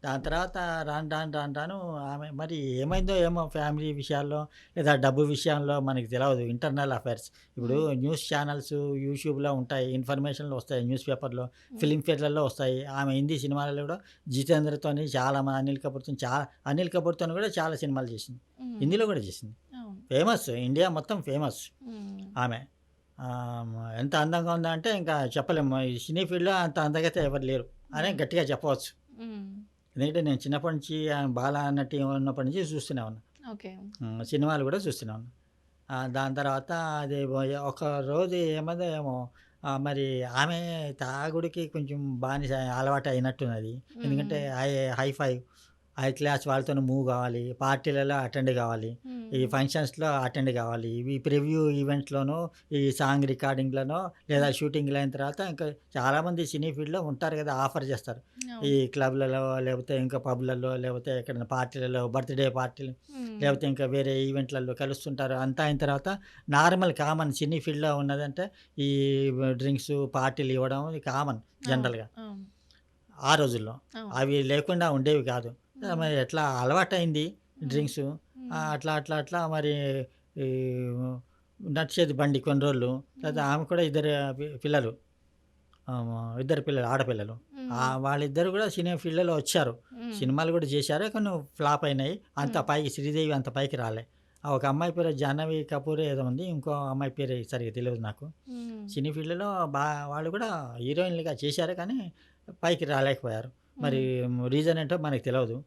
దాని తర్వాత రాను ఆమె మరి ఏమైందో ఏమో ఫ్యామిలీ విషయాల్లో లేదా డబ్బు విషయంలో మనకి తెలవదు. Internal affairs. ఇప్పుడు హ్మ్. న్యూస్ ఛానల్స్ యూట్యూబ్‌లో ఉంటాయి. ఇన్ఫర్మేషన్‌లు వస్తాయి. న్యూస్ పేపర్‌లో, హ్మ్. ఫిల్మ్‌ఫేర్‌లలో వస్తాయి. ఆమె హిందీ సినిమాలలో కూడా 'జితేంద్రతోని' చాలా 'అనిల్ కపూర్‌తోని' కూడా చాలా సినిమాలు చేసింది. హ్మ్. హిందీలో కూడా చేసింది. అవును. ఫేమస్. ఇండియా మొత్తం ఫేమస్ హ్మ్. ఆమె. ఎంత అందంగా ఉందంటే ఇంకా చెప్పలేము. ఈ సినీ ఫీల్డ్‌లో అంత అందగత్తె ఎవరు లేరు అని హ్మ్. గట్టిగా చెప్పవచ్చు. హ్మ్. ఎందుకంటే నేను చిన్నప్పటి నుంచి బాల నటి ఉన్నప్పటి నుంచి చూస్తూనే ఉన్నా. ఓకే. సినిమాలు కూడా చూస్తూనే ఉన్నా. దాని తర్వాత అది ఒక రోజు ఏమైందో ఏమో మరి ఆమె తాగుడుకి కొంచెం బానిస అలవాటు అయినట్టున్నది. హ్మ్. ఎందుకంటే హ్మ్. హై హై క్లాస్ వాళ్ళతోని మూవ్ కావాలి. పార్టీలలో అటెండ్ కావాలి. ఈ హ్మ్. ఫంక్షన్స్‌లో అటెండ్ కావాలి. ఈ ప్రివ్యూ ఈవెంట్స్‌లోనో, ఈ సాంగ్ రికార్డింగ్‌లోనో లేదా హ్మ్. షూటింగ్‌లు అయిన తర్వాత ఇంకా చాలామంది సినీ ఫీల్డ్‌లో ఉంటారు కదా! ఆఫర్ చేస్తారు. ఈ అవును. క్లబ్‌లలో లేకపోతే ఇంకా పబ్‌లలో లేకపోతే ఎక్కడైనా పార్టీలలో బర్త్‌డే పార్టీలు హ్మ్. లేకపోతే ఇంకా వేరే ఈవెంట్‌లలో కలుస్తుంటారు. అంతా అయిన తర్వాత నార్మల్ కామన్ సినీ ఫీల్డ్‌లో ఉన్నదంటే ఈ డ్రింక్సు, పార్టీలు ఇవ్వడం ఇది కామన్ అవును. జనరల్‌గా అవును. ఆ రోజుల్లో. అవును. అవి లేకుండా ఉండేవి కాదు. హ్మ్. మరి ఎట్లా అలవాటయింది హ్మ్. డ్రింక్సు. హ్మ్. అట్లా మరి ఈ నడిచేది బండి కొన్ని రోజులు. తర్వాత హ్మ్. ఆమె కూడా ఇద్దరు పిల్లలు. ఇద్దరు పిల్లలు ఆడపిల్లలు. హ్మ్. వాళ్ళిద్దరూ కూడా సినీ ఫీల్డ్‌లో వచ్చారు. హ్మ్. సినిమాలు కూడా చేశారు. కొన్ని ఫ్లాప్ అయినాయి. అంత హ్మ్. పైకి శ్రీదేవి అంత పైకి రాలే. ఒక అమ్మాయి పేరు జాహ్నవి కపూర్ ఏదో ఉంది. ఇంకో అమ్మాయి పేరు సరిగ్గా తెలవదు నాకు. హ్మ్. సినీ ఫీల్డ్‌లో వాళ్ళు కూడా హీరోయిన్‌లుగా చేశారు కానీ పైకి రాలేకపోయారు. మరి హ్మ్. రీజన్ ఏంటో మనకు తెలవదు.